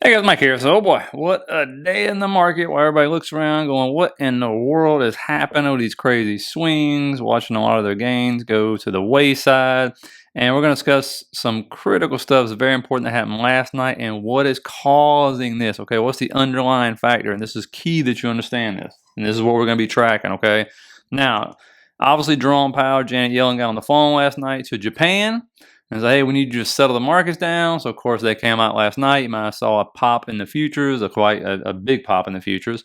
Hey guys, Mike here. So, oh boy, what a day in the market where everybody looks around going, what in the world is happening with these crazy swings, watching a lot of their gains go to the wayside. And we're going to discuss some critical stuff that's very important that happened last night and what is causing this. Okay, what's the underlying factor? And this is key that you understand this. And this is what we're going to be tracking. Okay, now, obviously, Jerome Powell, Janet Yellen got on the phone last night to Japan and say, hey, we need you to settle the markets down. So, of course, they came out last night. You might have saw a pop in the futures, a big pop in the futures.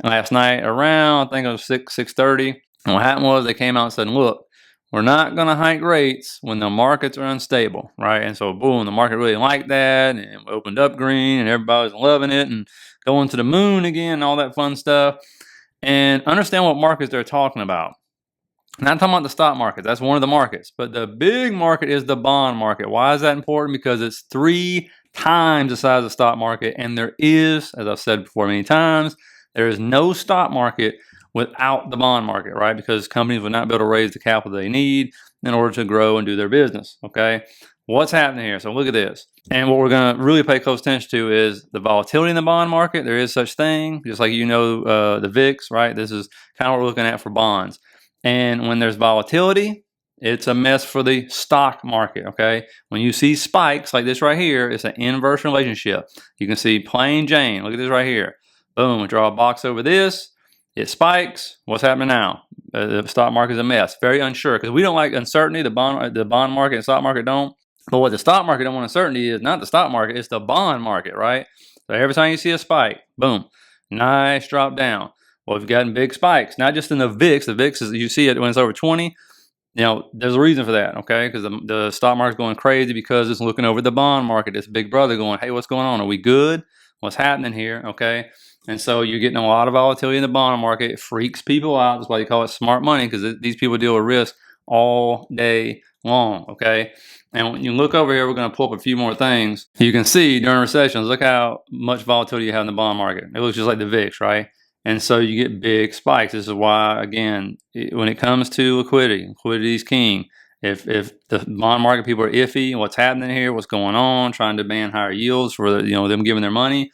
Last night around, I think it was 6:30. And what happened was they came out and said, look, we're not going to hike rates when the markets are unstable, right? And so, boom, the market really liked that and it opened up green and everybody was loving it and going to the moon again and all that fun stuff. And understand what markets they're talking about. Not talking about the stock market. That's one of the markets. But the big market is the bond market. Why is that important? Because it's 3 times the size of the stock market. And there is, as I've said before many times, there is no stock market without the bond market, right? Because companies would not be able to raise the capital they need in order to grow and do their business, okay? What's happening here? So look at this. And what we're going to really pay close attention to is the volatility in the bond market. There is such thing, just like the VIX, right? This is kind of what we're looking at for bonds. And when there's volatility, it's a mess for the stock market, okay? When you see spikes like this right here, it's an inverse relationship. You can see plain Jane. Look at this right here. Boom, draw a box over this. It spikes. What's happening now? The stock market is a mess. Very unsure because we don't like uncertainty. The bond market and stock market don't. But what the stock market don't want uncertainty is not the stock market, it's the bond market, right? So every time you see a spike, boom, nice drop down. Well, we've gotten big spikes, not just in the VIX. The VIX is, you see it when it's over 20. There's a reason for that, okay? Because the stock market's going crazy because it's looking over the bond market. It's big brother going, hey, what's going on? Are we good? What's happening here, okay? And so you're getting a lot of volatility in the bond market. It freaks people out. That's why they call it smart money, because these people deal with risk all day long, okay? And when you look over here, we're going to pull up a few more things. You can see during recessions, look how much volatility you have in the bond market. It looks just like the VIX, right? And so you get big spikes. This is why, again, when it comes to liquidity is king. If the bond market people are iffy, what's happening here, what's going on, trying to demand higher yields for them giving their money,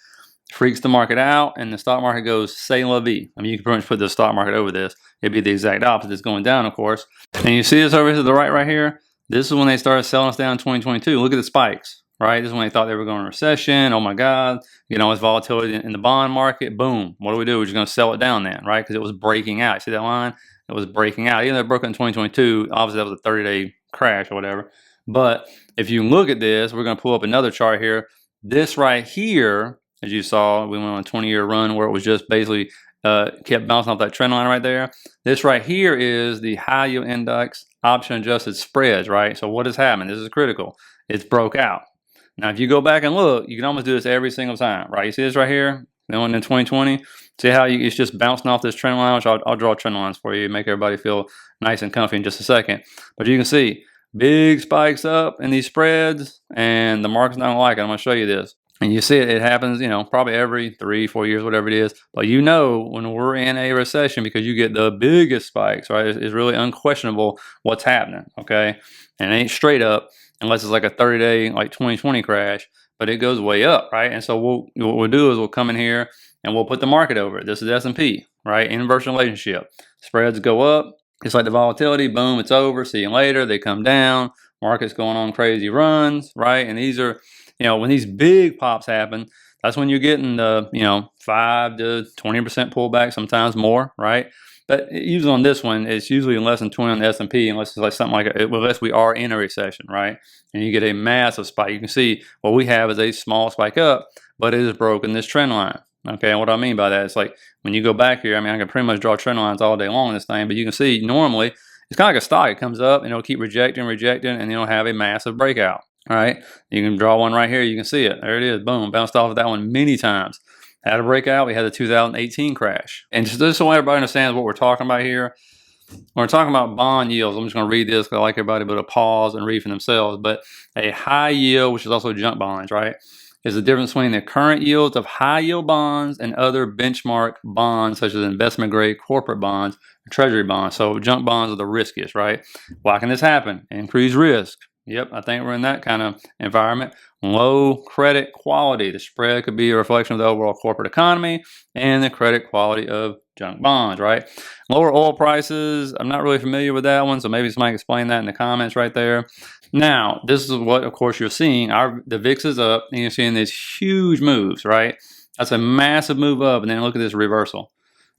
freaks the market out, and the stock market goes c'est la vie. I mean, you can pretty much put the stock market over this. It'd be the exact opposite. It's going down, of course. And you see this over to the right here? This is when they started selling us down in 2022. Look at the spikes, right? This is when they thought they were going to recession. Oh my God, it's volatility in the bond market. Boom. What do? We're just going to sell it down then, right? Because it was breaking out. See that line? It was breaking out. Even though it broke in 2022, obviously that was a 30-day crash or whatever. But if you look at this, we're going to pull up another chart here. This right here, as you saw, we went on a 20-year run where it was just basically kept bouncing off that trend line right there. This right here is the high yield index option adjusted spreads, right? So what has happened? This is critical. It's broke out. Now, if you go back and look, you can almost do this every single time, right? You see this right here? In 2020, see how it's just bouncing off this trend line, which I'll draw trend lines for you, make everybody feel nice and comfy in just a second. But you can see big spikes up in these spreads, and the market's not gonna like it. I'm gonna show you this. And you see it happens, probably every 3-4 years, whatever it is. But when we're in a recession, because you get the biggest spikes, right? It's really unquestionable what's happening, okay? And it ain't straight up unless it's like a 30-day, like 2020 crash, but it goes way up, right? And so what we'll do is we'll come in here and we'll put the market over it. This is S&P, right? Inverse relationship. Spreads go up. It's like the volatility, boom, it's over. See you later. They come down. Market's going on crazy runs, right? And these are, when these big pops happen, that's when you're getting the, 5 to 20% pullback, sometimes more, right? But usually on this one, it's usually less than 20 on the S&P, unless it's like something like unless we are in a recession, right? And you get a massive spike. You can see what we have is a small spike up, but it has broken this trend line. Okay, and what I mean by that, it's like when you go back here, I can pretty much draw trend lines all day long in this thing, but you can see normally it's kind of like a stock. It comes up and it'll keep rejecting, and it'll have a massive breakout. All right, you can draw one right here. You can see it. There it is. Boom, bounced off of that one many times. Had a breakout. We had the 2018 crash. And just so everybody understands what we're talking about here, when we're talking about bond yields, I'm just going to read this because I like everybody to pause and read for themselves. But a high yield, which is also junk bonds, right, is the difference between the current yields of high yield bonds and other benchmark bonds, such as investment grade corporate bonds, treasury bonds. So junk bonds are the riskiest, right? Why can this happen? Increased risk. Yep, I think we're in that kind of environment. low credit quality. The spread could be a reflection of the overall corporate economy and the credit quality of junk bonds, right? Lower oil prices, I'm not really familiar with that one, so maybe somebody can explain that in the comments right there. Now, this is what, of course, you're seeing. The VIX is up, and you're seeing these huge moves, right? That's a massive move up, and then look at this reversal.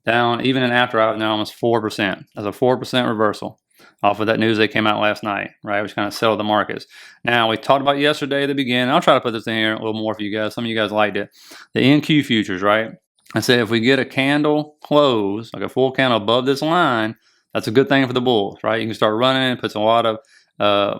Down, even in after hours, now almost 4%. That's a 4% reversal off of that news that came out last night, right? Which kind of settled the markets. Now, we talked about yesterday at the beginning. I'll try to put this in here a little more for you guys. Some of you guys liked it. The NQ futures, right? I said if we get a candle close, like a full candle above this line, that's a good thing for the bulls, right? You can start running, it puts a lot of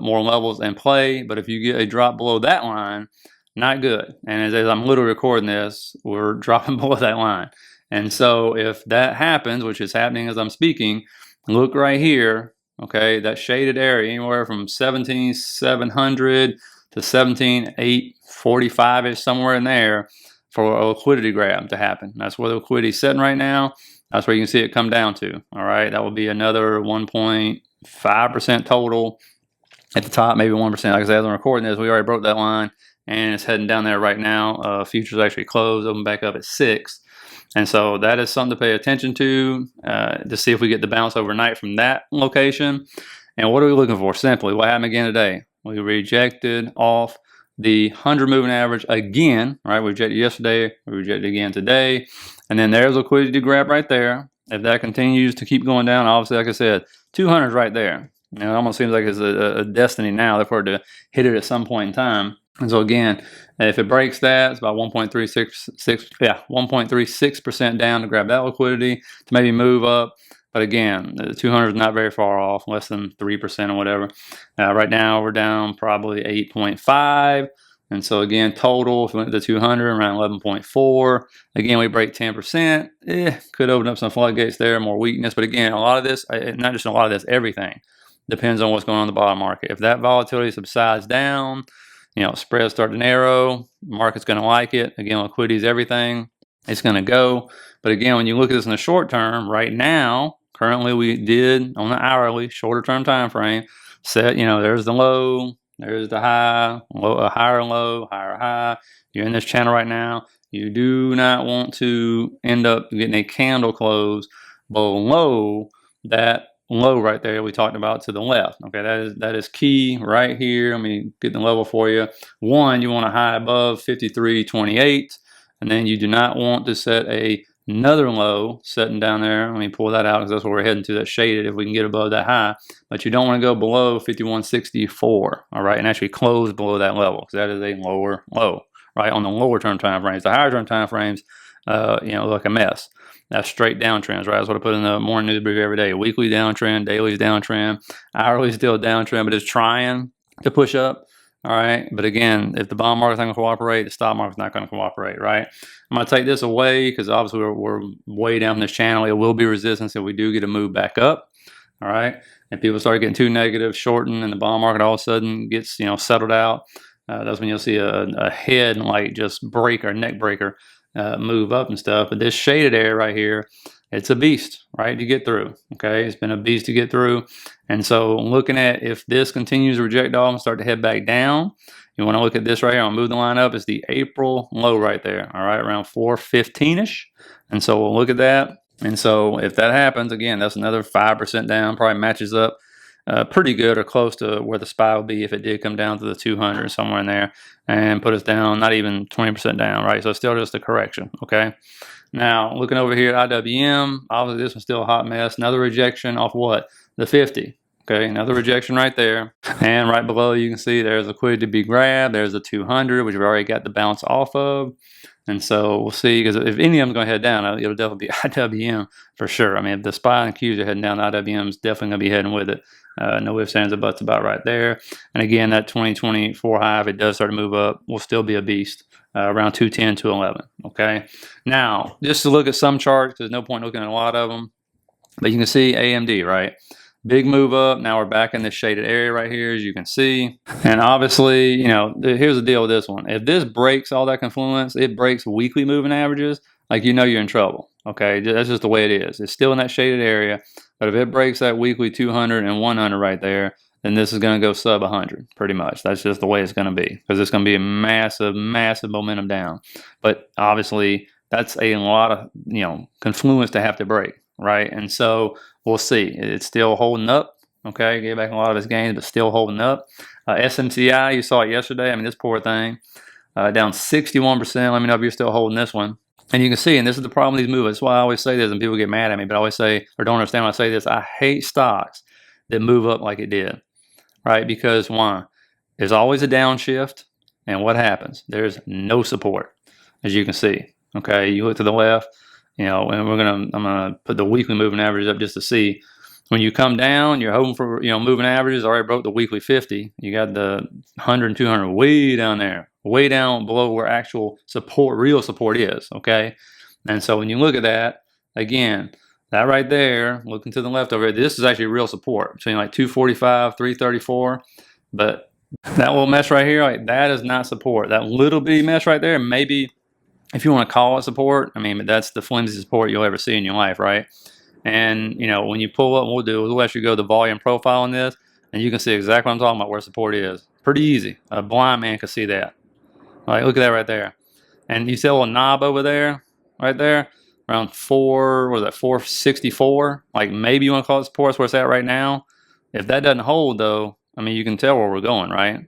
more levels in play. But if you get a drop below that line, not good. And as I'm literally recording this, we're dropping below that line. And so if that happens, which is happening as I'm speaking, look right here, okay, that shaded area, anywhere from 17,700 to 17,845-ish, somewhere in there, for a liquidity grab to happen. That's where the liquidity is sitting right now. That's where you can see it come down to, all right? That will be another 1.5% total at the top, maybe 1%. Like I said, as I'm recording this, we already broke that line, and it's heading down there right now. Futures actually closed, open back up at 6. And so that is something to pay attention to see if we get the bounce overnight from that location. And what are we looking for? Simply, what happened again today? We rejected off the 100 moving average again, right? We rejected yesterday, we rejected again today. And then there's liquidity grab right there. If that continues to keep going down, obviously, like I said, 200 is right there. You know, it almost seems like it's a destiny now, therefore to hit it at some point in time. And so again, if it breaks that, it's about 1.36% down to grab that liquidity to maybe move up. But again, the 200 is not very far off, less than 3% or whatever. Right now, we're down probably 8.5. And so again, total, if we went to the 200, around 11.4. Again, we break 10%. Could open up some floodgates there, more weakness. But again, a lot of this, not just a lot of this, everything depends on what's going on in the bottom market. If that volatility subsides down, you know, spreads start to narrow, market's going to like it. Again, liquidity is everything. It's going to go. But again, when you look at this in the short term, right now, currently we did on the hourly, shorter term time frame, set, you know, there's the low, there's the high, a higher low, higher high. You're in this channel right now. You do not want to end up getting a candle close below that low right there we talked about to the left. Okay, that is key right here. Let me get the level for you. One, you want a high above 53.28, and then you do not want to set another low sitting down there. Let me pull that out because that's where we're heading to, that shaded, if we can get above that high. But you don't want to go below 51.64, all right, and actually close below that level because that is a lower low, right, on the lower term time frames. The higher term time frames, you know, look a mess. That's straight downtrends, right? That's what I put in the morning news brief every day. Weekly downtrend, daily's downtrend, hourly still downtrend, but it's trying to push up, all right? But again, if the bond market's not going to cooperate, the stock market's not going to cooperate, right? I'm going to take this away because obviously we're way down this channel. It will be resistance if we do get a move back up, all right? And people start getting too negative, shorting, and the bond market all of a sudden gets, you know, settled out. That's when you'll see a head like just breaker, neck breaker, move up and stuff. But this shaded area right here, it's a beast, right, to get through. Okay, it's been a beast to get through. And so looking at if this continues to reject off and start to head back down, you want to look at this right here. I'll move the line up. It's the April low right there, all right, around 415-ish. And so we'll look at that. And so if that happens, again, that's another 5% down, probably matches up pretty good or close to where the SPY would be if it did come down to the 200, somewhere in there, and put us down, not even 20% down, right? So it's still just a correction, okay? Now, looking over here at IWM, obviously this one's still a hot mess. Another rejection off what? The 50. Okay, another rejection right there. And right below, you can see there's liquidity to be grabbed. There's the 200, which we've already got the bounce off of. And so we'll see, because if any of them's going to head down, it'll definitely be IWM for sure. I mean, if the SPY and Qs are heading down, IWM is definitely going to be heading with it. No ifs, ands, or buts about right there. And again, that 2024 high, if it does start to move up, will still be a beast. Around 210, 211. Okay. Now, just to look at some charts, because there's no point looking at a lot of them. But you can see AMD, right? Big move up. Now we're back in this shaded area right here, as you can see. And obviously, you know, here's the deal with this one. If this breaks all that confluence, it breaks weekly moving averages, like, you know, you're in trouble. Okay, that's just the way it is. It's still in that shaded area. But if it breaks that weekly 200 and 100 right there, then this is going to go sub 100 pretty much. That's just the way it's going to be, because it's going to be a massive, massive momentum down. But obviously, that's a lot of confluence to have to break, right? And so we'll see. It's still holding up. Okay, gave back a lot of its gains, but still holding up. SMCI, you saw it yesterday. I mean, this poor thing down 61%. Let me know if you're still holding this one. And you can see, and this is the problem with these moves. That's why I always say this, and people get mad at me, but I always say, or don't understand when I say this, I hate stocks that move up like it did, right? Because why? There's always a downshift, and what happens? There's no support, as you can see. Okay, you look to the left, and I'm gonna put the weekly moving average up just to see. When you come down, you're hoping for moving averages. Already broke the weekly 50. You got the 100 and 200 way down there, way down below where actual support, real support is. Okay, and so when you look at that again, that right there, looking to the left over here, this is actually real support between like 245, 334. But that little mesh right here, like that is not support. That little bitty mesh right there, maybe if you want to call it support, I mean, but that's the flimsiest support you'll ever see in your life, right? And when you pull up, we'll actually go to the volume profile on this, and you can see exactly what I'm talking about, where support is. Pretty easy. A blind man can see that. All right, look at that right there. And you see a little knob over there, right there, around 464. Like maybe you want to call it support. That's where it's at right now. If that doesn't hold though, I mean, you can tell where we're going, right?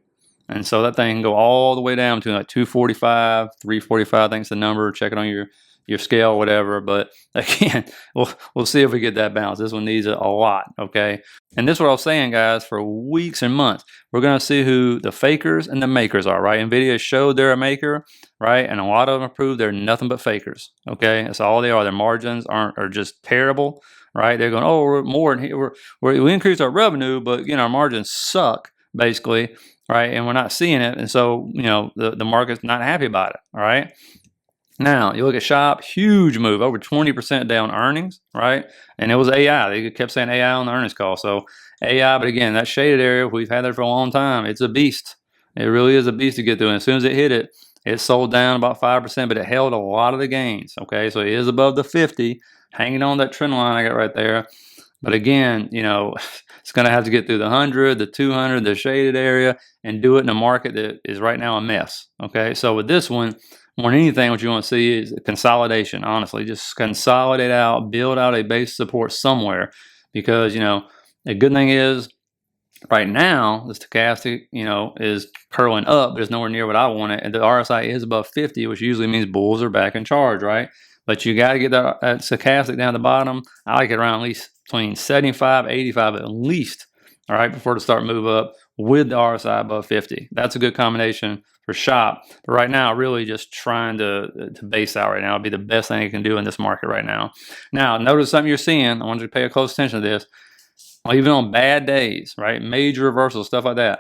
And so that thing can go all the way down to like 245, 345. I think it's the number. Check it on your scale or whatever. But again, we'll see if we get that bounce. This one needs it a lot, okay? And this is what I was saying, guys, for weeks and months. We're going to see who the fakers and the makers are, right? NVIDIA showed they're a maker, right? And a lot of them proved they're nothing but fakers, okay? That's all they are. Their margins are just terrible, right? They're going, oh, we're more than here. We increased our revenue, but, our margins suck, basically, right? And we're not seeing it. And so, the market's not happy about it, all right? Now, you look at Shop, huge move, over 20% down earnings, right? And it was AI. They kept saying AI on the earnings call. So AI, but again, that shaded area, we've had there for a long time. It's a beast. It really is a beast to get through. And as soon as it hit it, it sold down about 5%, but it held a lot of the gains, okay? So it is above the 50, hanging on that trend line I got right there. But again, it's going to have to get through the 100, the 200, the shaded area, and do it in a market that is right now a mess, okay? So with this one, more than anything, what you want to see is consolidation, honestly. Just consolidate out, build out a base support somewhere. Because, the good thing is, right now, the stochastic, is curling up, but it's nowhere near what I want it. And the RSI is above 50, which usually means bulls are back in charge, right? But you got to get that stochastic down the bottom. I like it around at least between 75, 85 at least, all right, before to start move up with the RSI above 50. That's a good combination for Shop. But right now, really just trying to base out right now would be the best thing you can do in this market right now. Now, notice something you're seeing. I want you to pay close attention to this. Even on bad days, right? Major reversals, stuff like that.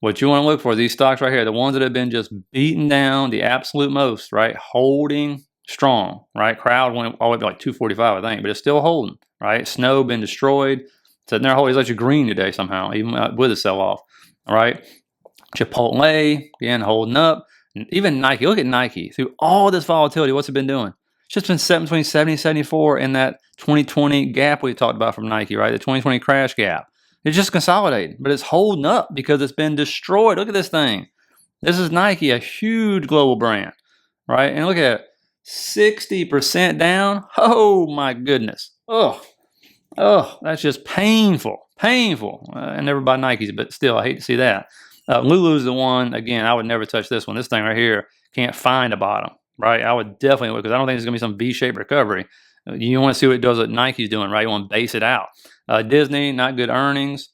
What you want to look for is these stocks right here, the ones that have been just beaten down the absolute most, right? Holding strong, right? Crowd went all the way to like 245, I think, but it's still holding, right? Snow been destroyed. Sitting there holding. He's actually green today somehow, even with a sell-off, all right? Chipotle, again, holding up. And even Nike, look at Nike. Through all this volatility, what's it been doing? It's just been sitting between 70 and 74 in that 2020 gap we talked about from Nike, right? The 2020 crash gap. It's just consolidating, but it's holding up because it's been destroyed. Look at this thing. This is Nike, a huge global brand, right? And look at it, 60% down. Oh, my goodness. Oh, that's just painful. I never buy Nikes, but still, I hate to see that. Lulu's the one, again, I would never touch this one. This thing right here can't find a bottom, right? I would definitely, because I don't think it's going to be some V-shaped recovery. You want to see what it does, what Nike's doing, right? You want to base it out. Disney, not good earnings.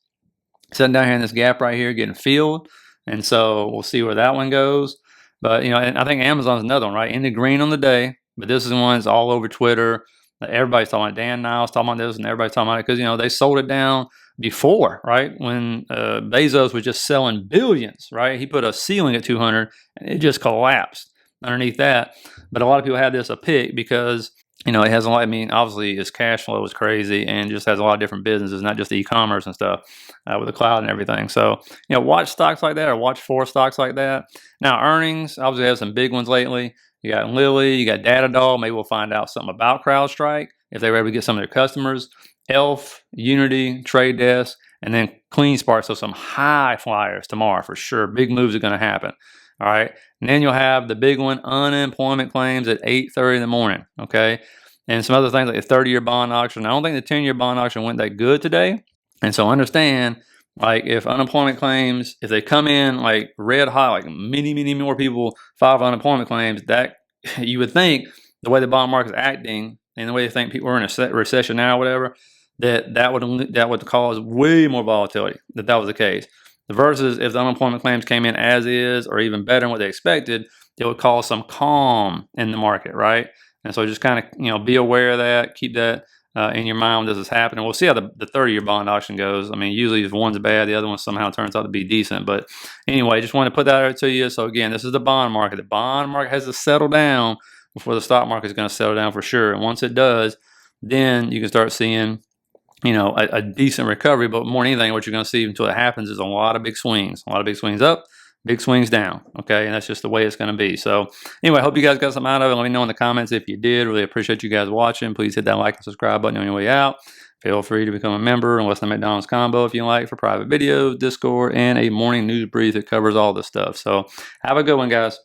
Sitting down here in this gap right here, getting filled. And so we'll see where that one goes. But, and I think Amazon's another one, right? In the green on the day. But this is the one that's all over Twitter. Everybody's talking about Dan Niles talking about this, and everybody's talking about it because, they sold it down before, right? When Bezos was just selling billions, right? He put a ceiling at 200, and it just collapsed underneath that. But a lot of people have this a pick because, it has a lot. I mean, obviously, his cash flow is crazy and just has a lot of different businesses, not just e-commerce and stuff with the cloud and everything. So, watch stocks like that or watch for stocks like that. Now, earnings, obviously, have some big ones lately. You got Lilly, you got Datadog. Maybe we'll find out something about CrowdStrike if they were able to get some of their customers. Elf, Unity, Trade Desk. and then clean sparks. So some high flyers tomorrow for sure. Big moves are going to happen. All right. And then you'll have the big one, unemployment claims at 8:30 in the morning. Okay. And some other things like the 30-year bond auction. I don't think the 10-year bond auction went that good today. And so understand, like, if unemployment claims, if they come in like red hot, like many more people file for unemployment claims, that you would think the way the bond market is acting and the way they think people are in a recession now or whatever, that would cause way more volatility, that was the case. Versus if the unemployment claims came in as is or even better than what they expected, it would cause some calm in the market, right? And so just kind of, be aware of that. Keep that in your mind when this is happening. We'll see how the 30-year bond auction goes. I mean, usually if one's bad, the other one somehow turns out to be decent. But anyway, just want to put that out to you. So again, this is the bond market. The bond market has to settle down before the stock market is going to settle down for sure. And once it does, then you can start seeing a decent recovery. But more than anything, what you're going to see until it happens is a lot of big swings up, big swings down. Okay. And that's just the way it's going to be. So anyway, I hope you guys got something out of it. Let me know in the comments if you did. Really appreciate you guys watching. Please hit that like and subscribe button on your way out. Feel free to become a member and listen to McDonald's Combo if you like, for private videos, Discord, and a morning news brief that covers all this stuff. So have a good one, guys.